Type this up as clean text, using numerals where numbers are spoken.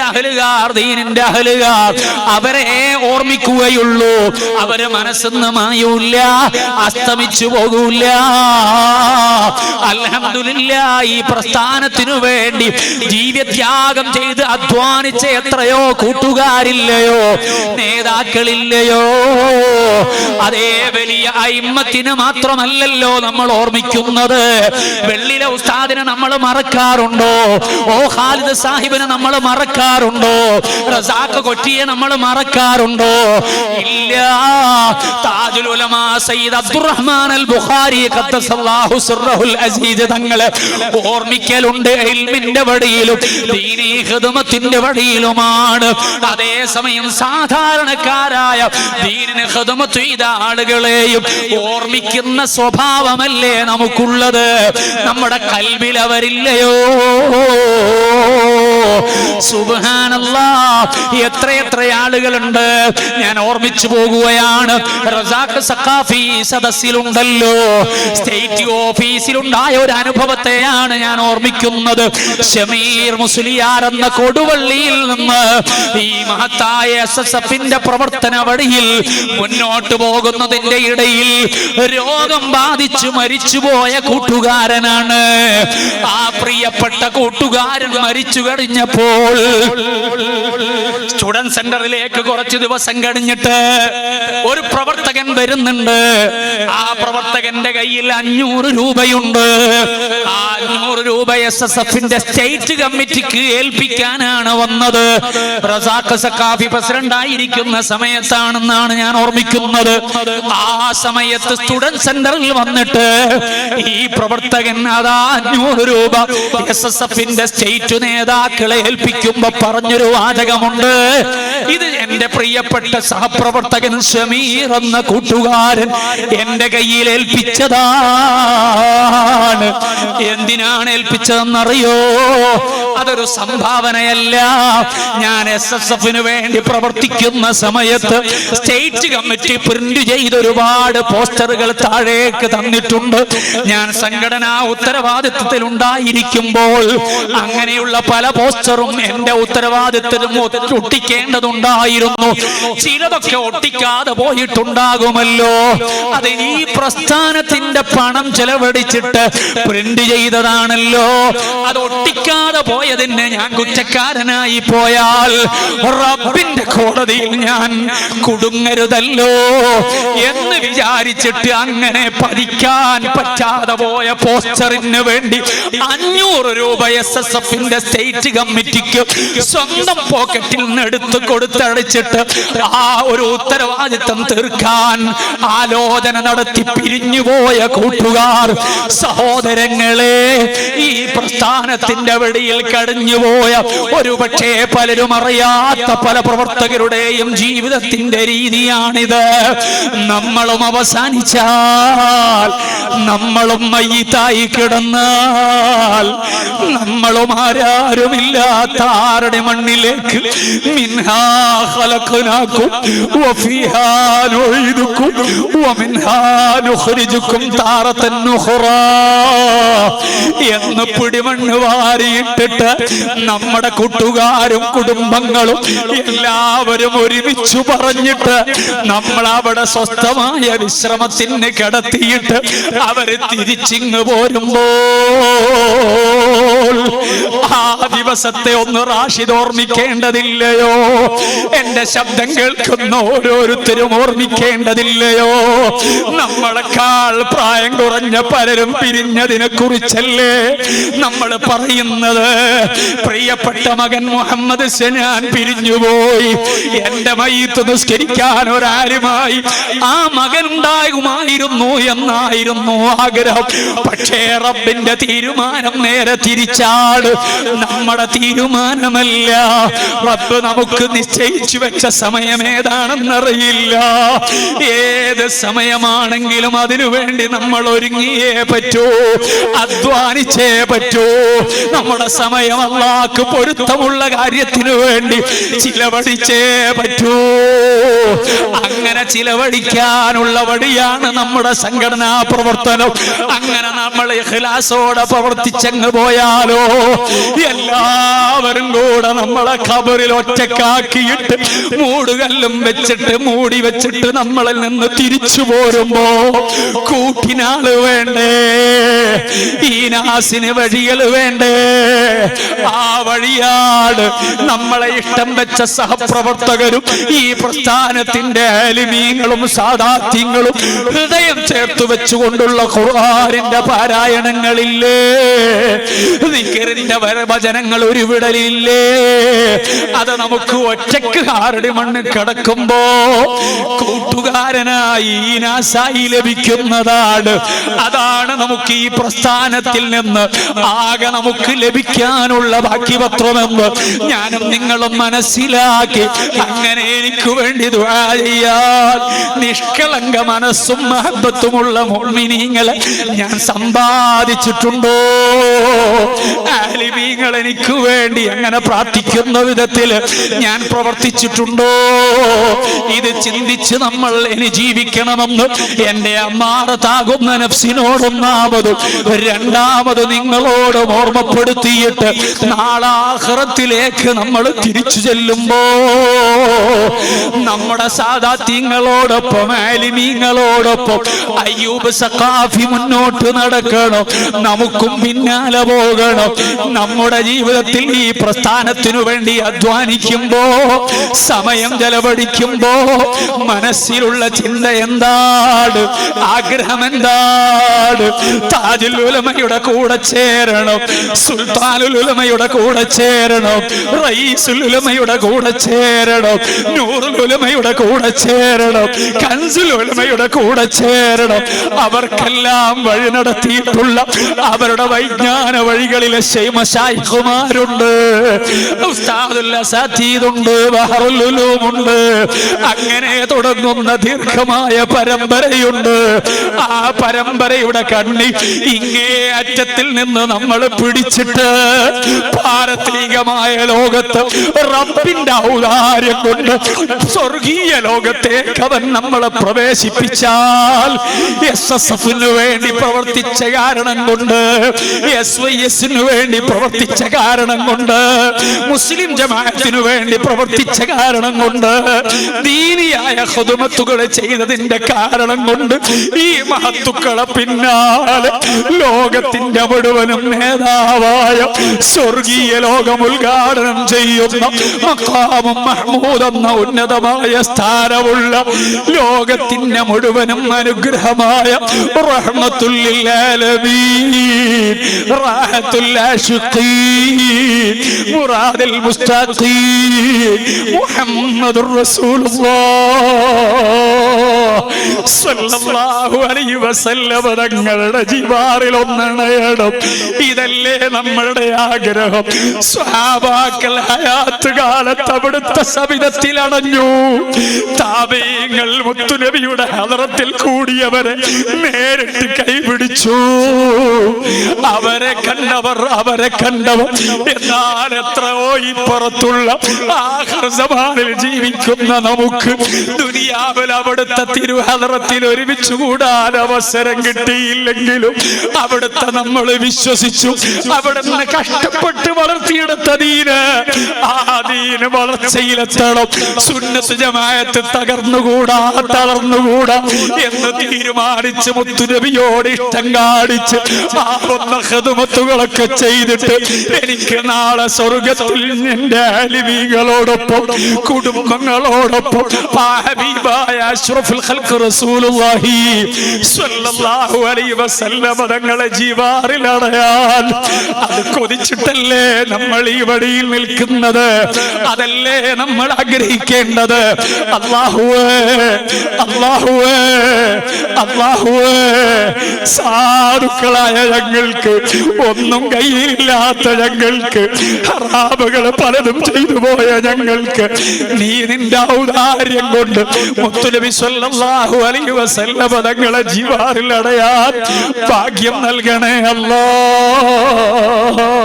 അഹലുകാർ, ദീനിന്റെ അഹലുകാർ അവരെ ഓർമ്മിക്കുകയുള്ളൂ. അവര് മനസ്സൊന്നും മായൂല്ല, അസ്തമിച്ചു പോകൂല. അൽഹംദുലില്ലാഹ്, ഈ പ്രസ്ഥാനത്തിനു വേണ്ടി ജീവത്യാഗം ചെയ്ത് അധ്വാനിച്ച എത്രയോ കൂട്ടുകാരില്ലയോ, നേതാക്കളില്ലയോ? അതേ വലിയ അയിമ്മത്തിന് മാത്രമല്ലല്ലോ നമ്മൾ ഓർമ്മിക്കുന്നത്. വെള്ളിലെ ഉസ്താദിനെ നമ്മൾ മറക്കാറുണ്ടോ? ഓ ഖാലിദ് സാഹിബിനെ നമ്മൾ മറക്കാറുണ്ടോ? റസാഖ് കൊറ്റിയെ നമ്മൾ മറക്കാറുണ്ടോ? ഇല്ല. താജുൽ ഉലമാ സയ്യിദ് അബ്ദുറഹ്മാൻ അൽ ബുഖാരി ഖദ്ദസല്ലാഹു സിർറഹുൽ അസീസ് തങ്ങളെ ഓർമ്മിക്കലുണ്ട്. ഇൽമിന്റെ വഴിയിലും ദീനീ ഖിദ്മത്തിന്റെ വഴിയിലുമാണ്. അതേസമയം സാധാരണക്കാരായ ദീനിന് ഖിദ്മത്ത് ചെയ്ത ആളുകളെയും ഓർമ്മിക്കുന്ന സ്വഭാവമല്ലേ നമുക്കുള്ളത്? നമ്മുടെ കൽബിൽ അവരില്ലയോ? സുബ്ഹാനല്ലാഹ്, എത്രയെത്ര ആളുകളുണ്ട്. ഞാൻ ഓർമ്മിച്ചു പോകുകയാണ്. റസാഖ് സഖാഫി സദസ്സിലുണ്ടല്ലോ, സ്റ്റേറ്റ് ഓഫീസിലുണ്ടായ ഒരു അനുഭവത്തെയാണ് ഞാൻ ഓർമ്മിക്കുന്നത്. ഷമീർ മുസ്ലിയാർ എന്ന കൊടുവള്ളിയിൽ നിന്ന് ഈ മഹത്തായ SSFന്റെ പ്രവർത്തന വഴിയിൽ മുന്നോട്ട് പോകുന്നതിന്റെ ഇടയിൽ രോഗം ബാധിച്ചു മരിച്ചുപോയ കൂട്ടുകാരനാണ്. ആ പ്രിയപ്പെട്ട കൂട്ടുകാരൻ മരിച്ചു കഴിഞ്ഞപ്പോൾ സ്റ്റുഡന്റ് സെന്ററിലേക്ക് കുറച്ച് ദിവസം കഴിഞ്ഞിട്ട് ഒരു പ്രവർത്തകൻ വരുന്നുണ്ട്. ആ പ്രവർത്തകന്റെ കയ്യിൽ 500 രൂപയുണ്ട്. ആ 500 രൂപ SSFന്റെ സ്റ്റേറ്റ് കമ്മിറ്റിക്ക് ഏൽപ്പിക്കാനാണ് വന്നത്. റസാഖ് സഖാഫി പ്രസിഡന്റ് ആയിരിക്കുന്ന സമയത്താണെന്നാണ് ഞാൻ ഓർമ്മിക്കുന്നത്. ആ സമയത്ത് സ്റ്റുഡന്റ് സെന്ററിൽ വന്നിട്ട് ഈ പ്രവർത്തകൻ അതാ 500 രൂപ SSFന്റെ സ്റ്റേറ്റ് നേതാക്കളെ ഏൽപ്പിക്കുമ്പോ പറഞ്ഞൊരു വാചകമുണ്ട്. ഇത് എന്റെ പ്രിയപ്പെട്ട സഹപ്രവർത്തകൻ ഷമീർ എന്ന കൂട്ടുകാരൻ എന്റെ കയ്യിൽ ഏൽപ്പിച്ചതാണ്. എന്തിനാണ് ഏൽപ്പിച്ചതെന്നറിയോ? അതൊരു സംഭാവനയല്ല. ഞാൻ SSFന് വേണ്ടി പ്രവർത്തിക്കുന്ന സമയത്ത് സ്റ്റേറ്റ് കമ്മിറ്റി പ്രിന്റ് ചെയ്ത് ഒരുപാട് പോസ്റ്ററുകൾ താഴേക്ക് തന്നിട്ടുണ്ട്. ഞാൻ സംഘടനാ ഉത്തരവാദിത്വത്തിൽ ഉണ്ടായിരിക്കുമ്പോൾ അങ്ങനെയുള്ള പല പോസ്റ്ററും എന്റെ ഉത്തരവാദിത്വത്തിലും ഒട്ടിക്കേണ്ടതുണ്ടായിരുന്നു. ചിലതൊക്കെ ഒട്ടിക്കാതെ പോയിട്ടുണ്ടാകുമല്ലോ. അത് ഈ പ്രസ്ഥാനത്തിന്റെ പണം ചെലവഴിച്ചിട്ട് പ്രിന്റ് ചെയ്തതാണല്ലോ. അത് ഒട്ടിക്കാതെ പോയതിന് ഞാൻ കുറ്റക്കാരനായി പോയാൽ റബ്ബിന്റെ കോടതിയിൽ ഞാൻ കുടുങ്ങരുതല്ലോ എന്ന് വിചാരിച്ചിട്ട് അങ്ങനെ പതിക്കാൻ പറ്റാതെ പോയ പോസ്റ്ററിന് വേണ്ടി 500 രൂപ SSFന്റെ സ്റ്റേറ്റ് കമ്മിറ്റിക്ക് സ്വന്തം പോക്കറ്റിൽ നിന്ന് എടുത്ത് കൊടുത്തടിച്ചിട്ട് ആ ഒരു ഉത്തരവാദിത്തം തീർക്കാൻ ആലോചന നടത്തി പിരിഞ്ഞുപോയ കൂട്ടുകാർ, സഹോദരങ്ങളെ, ഈ പ്രസ്ഥാനത്തിന്റെ വെടിയിൽ കടഞ്ഞുപോയ ഒരുപക്ഷെ പലരും അറിയാത്ത പല പ്രവർത്തകരുടെയും ജീവിതത്തിന്റെ രീതിയാണിത്. നമ്മളും അവസാനിച്ചാൽ, നമ്മളും മയ്യിത്തായി കിടന്നാൽ, നമ്മളും ആരാരുമില്ലാത്ത ആരുടെ മണ്ണിലേക്ക് മിൻഹാ ഖലഖനാകും വഫീഹാ നുഈദുകും വമിൻഹാ നുഖ്രിജുകും താറതൻ ഉഖ്റാ എന്ന് പിടിമണ്ണ് വാരിയിട്ടിട്ട് നമ്മുടെ കൂട്ടുകാരും കുടുംബങ്ങളും എല്ലാവരും ഒരുമിച്ചു പറഞ്ഞിട്ട് നമ്മൾ അവിടെ സ്വസ്ഥമായ വിശ്രമത്തിന് കിടത്തിയിട്ട് അവര് തിരിച്ചിങ്ങ് പോരുമ്പോൾ ആ ദിവസത്തെ ഒന്ന് റാഷിദ് ഓർമ്മിക്കേണ്ടതില്ലയോ? എന്റെ ശബ്ദം കേൾക്കുന്ന ഓരോരുത്തരും ഓർമ്മിക്കേണ്ടതില്ലയോ? നമ്മളെക്കാൾ പ്രായം കുറഞ്ഞ പലരും പിരിഞ്ഞതിനെ കുറിച്ചല്ലേ നമ്മൾ പറയുന്നത്? പ്രിയപ്പെട്ട മകൻ മുഹമ്മദ് സനാൻ പിരിഞ്ഞുപോയി. എന്റെ മയ്യിത്ത് നിസ്കരിക്കാൻ ഒരാരുമായി ആ മകൻ ഉണ്ടാകുമായിരുന്നു എന്നായിരുന്നു ആഗ്രഹം. പക്ഷേ റബ്ബിന്റെ തീരുമാനം നേരെ തിരിച്ചാണ്. നമ്മുടെ തീരുമാനമല്ല, റബ്ബ് നമുക്ക് നിശ്ചയിച്ചു വെച്ച സമയം ഏതാണെന്നറിയില്ല. ഏത് സമയമാണെങ്കിലും അതിനുവേണ്ടി നമ്മൾ ഒരുങ്ങിയേ പറ്റൂ, അധ്വാനിച്ചേ പറ്റൂ. നമ്മുടെ സമയം അല്ലാഹുവിന് പൊരുത്തമുള്ള കാര്യത്തിനു വേണ്ടി ചിലവഴിച്ചേ പറ്റൂ. അങ്ങനെ ചിലവഴിക്കാനുള്ള വഴിയാണ് നമ്മുടെ സംഘടനാ പ്രവർത്തനം. അങ്ങനെ നമ്മൾ ഇഖ്ലാസോടെ പ്രവർത്തിച്ചങ്ങ് പോയാലോ അറിയുമോ? എല്ലാവരും കൂടെ നമ്മളെ ഖബറിൽ ഒറ്റക്കാക്കിയിട്ട് മൂടുകല്ലും വെച്ചിട്ട് മൂടി വെച്ചിട്ട് നമ്മളിൽ നിന്ന് തിരിച്ചു പോരുമ്പോ കൂട്ടിനാള് വേണ്ടേ? ഈ നാസിന് വഴികൾ വേണ്ടേ? ആ വഴിയാണ് നമ്മളെ ഇഷ്ടം വെച്ച സഹപ്രവർത്തകരും ഈ പ്രസ്ഥാനത്തിന്റെ ആലിമീങ്ങളും സാദാത്യങ്ങളും ഹൃദയം ചേർത്ത് വെച്ചുകൊണ്ടുള്ള ഖുർആനിന്റെ പാരായണങ്ങളില്ലേ? ദിക്റിന്റെ വചനങ്ങൾ ഒരു വിടലില്ലേ? അത് നമുക്ക് ഒറ്റക്ക് ആരുടെ മണ്ണ് കിടക്കുമ്പോ കൂട്ടുകാരനായി നാസായി ലഭിക്കുന്നതാണ്. അതാണ് നമുക്ക് ഈ പ്രസ്ഥാനത്തിൽ നിന്ന് ആകെ നമുക്ക് ലഭിക്കാനുള്ള ഭാഗ്യപത്രമെന്ന് ഞാനും നിങ്ങളും മനസ്സിലാക്കി അങ്ങനെ എനിക്ക് വേണ്ടി ദുആ ചെയ്യാൻ നിഷ്കളങ്ക മനസ്സും മഹബത്തുമുള്ള മുഅ്മിനീങ്ങളെ ഞാൻ സമ്പാദിച്ചിട്ടുണ്ടോ? ആലിമീങ്ങൾ എനിക്ക് വേണ്ടി അങ്ങനെ പ്രാർത്ഥിക്കുന്ന വിധത്തിൽ ഞാൻ പ്രവർത്തിച്ചിട്ടുണ്ടോ? ഇത് ചിന്തിച്ച് നമ്മൾ ഇനി ജീവിക്കണമെന്ന് എന്റെ അമ്മാറത്താകുന്ന നഫ്സിനോടൊന്നാമതും രണ്ടാമത് നിങ്ങളോടും ഓർമ്മപ്പെടുത്തിയിട്ട് നാളെ ആഖിറത്തിലേക്ക് നമ്മൾ തിരിച്ചു ചെല്ലുമ്പോ നമ്മുടെ സാദാത്യങ്ങളോടൊപ്പം ആലിമീങ്ങളോടൊപ്പം അയ്യൂബ് സഖാഫി മുന്നോട്ട് നടക്കണം, നമുക്കും പിന്നാലെ പോകണം. നമ്മുടെ ജീവിതത്തിൽ ഈ പ്രസ്ഥാനത്തിനു വേണ്ടി അധ്വാനിക്കുമ്പോ സമയം ചെലവഴിക്കുമ്പോ മനസ്സിലുള്ള ചിന്ത എന്താണ്? ആഗ്രഹം എന്താണ്? താജുൽ ഉലമയുടെ കൂടെ ചേരണം, സുൽത്താനുൽ ഉലമയുടെ കൂടെ ചേരണം, റയീസുൽ ഉലമയുടെ കൂടെ ചേരണം, നൂറുൽ ഉലമയുടെ കൂടെ ചേരണം, കൻസുൽ ഉലമയുടെ കൂടെ ചേരണം. അവർക്കെല്ലാം വഴി നടത്തിയിട്ടുള്ള അവരുടെ വൈജ്ഞാന വഴികളിലെ ശൈഖുമാരുണ്ട്, ഉസ്താദുൽ അസാതീദുണ്ട്, ബഹറുൽ ഉലൂമുണ്ട്. അങ്ങനെ തുടങ്ങുന്ന ദീർഘമായ പരമ്പരയുണ്ട്. ആ പരമ്പരയുടെ കണ്ണി ഇങ്ങേ അറ്റത്തിൽ നിന്ന് നമ്മൾ പിടിച്ചിട്ട് പാരത്രികമായ ലോകത്ത് റബ്ബിന്റെ ഔദാര്യം കൊണ്ട് സ്വർഗീയ ലോകത്തേക്ക് അവൻ നമ്മളെ പ്രവേശിപ്പിച്ചാൽ SSFന് വേണ്ടി പ്രവർത്തിച്ച കാരണം കൊണ്ട്, SYSന് വേണ്ടി പ്രവർത്തിച്ച കാരണം കൊണ്ട്, മുസ്ലിം ജമാഅത്തിനു വേണ്ടി പ്രവർത്തിച്ച കാരണം കൊണ്ട്, ദീനിയായ ഖുദ്മത്തുകൾ ചെയ്തതിന്റെ കാരണം കൊണ്ട് ഈ മഹത്തുക്കളെ പിന്നാലെ ലോകത്തിന്റെ മുഴുവനും നേതാവായ സ്വർഗീയ ലോകം ഉദ്ഘാടനം ചെയ്യുന്ന മഖാമും മഹ്മൂദ് എന്ന ഉന്നതമായ സ്ഥാനമുള്ള ലോകത്തിന്റെ മുഴുവനും അനുഗ്രഹമായ റഹ്മത്തുൽ ലിൽ ആലമീൻ, റാഹത്തുൽ ആശിഖീൻ, മുറാദുൽ മുസ്തഖീൻ മുഹമ്മദുർ റസൂലുള്ളാഹ് സ്വല്ലല്ലാഹു അലൈഹി വസല്ലം തങ്ങളുടെ ജിവാറിൽ ഒന്നണയണം. ഇതല്ലേ നമ്മളുടെ ആഗ്രഹം. സ്വഹാബാക്കൾ ഹയാത്ത് കാലത്ത് അവിടുത്തെ സവിധത്തിൽ അടഞ്ഞു. താബഈങ്ങൾ മുത്തുനബിയുടെ ഹദറത്തിൽ കൂടിയവരെ നേരിട്ട് കൈപിടിച്ചു. അവരെ കണ്ടവർ എന്നാൽ എത്രയോ ഇപ്പുറത്തുള്ള ആഖിർ സമാനിൽ ജീവിക്കുന്ന നമുക്ക് ദുനിയാവിൽ അവിടുത്തെ തിരുഹദറത്തിൽ ഒരുമിച്ച് കൂടാൻ അവസരം കിട്ടിയില്ലെങ്കിലും അവിടുത്തെ നമ്മൾ വിശ്വസിച്ചു. അവിടുന്ന് കഷ്ടപ്പെട്ട് വളർത്തിയെടുത്ത ദീന്, ആ ദീന് വളർച്ചയിലെത്തണം. സുന്നത്ത് ജമാഅത്ത് തകർന്നുകൂടാ, തളർന്നുകൂടാ എന്ന് തീരുമാനിച്ച് മുത്തുനബിയോട് ഇഷ്ടം കാണിച്ച് ആവുന്ന ഖിദ്മത്തുകളൊക്കെ ചെയ്തിട്ട് എനിക്ക് നാളെ സ്വർഗ്ഗത്തിൽ എന്റെ ആലിമീങ്ങളോടൊപ്പം കുടുംബങ്ങളോടൊപ്പം ഹബീബായ അഷ്റഫുൽ ഖൽഖ് റസൂലുള്ളാഹി സ്വല്ലല്ലാഹു അലൈഹി വസല്ലം തങ്ങളെ ജിവാറിൽ അടയാൻ അത് കൊതിച്ചിട്ടല്ലേ നമ്മൾ ഈ വഴിയിൽ നിൽക്കുന്നത്. അതല്ലേ നമ്മൾ ആഗ്രഹിക്കേണ്ടത്. അല്ലാഹുവേ, അല്ലാഹുവേ, അല്ലാഹുവേ, സാധുക്കളായ ഞങ്ങൾക്ക്, ഒന്നും കയ്യിലില്ലാത്ത ഞങ്ങൾക്ക്, ഹറാമുകൾ പലതും ചെയ്തു പോയ ഞങ്ങൾക്ക് നീ നിന്റെ ഔദാര്യം കൊണ്ട് മുത്തുനബി സ്വല്ലല്ലാഹു അലൈഹി വസല്ലം തങ്ങളെ ജിവാറിൽ അടയാൻ ഭാഗ്യം നൽകണേ അല്ലാഹ്.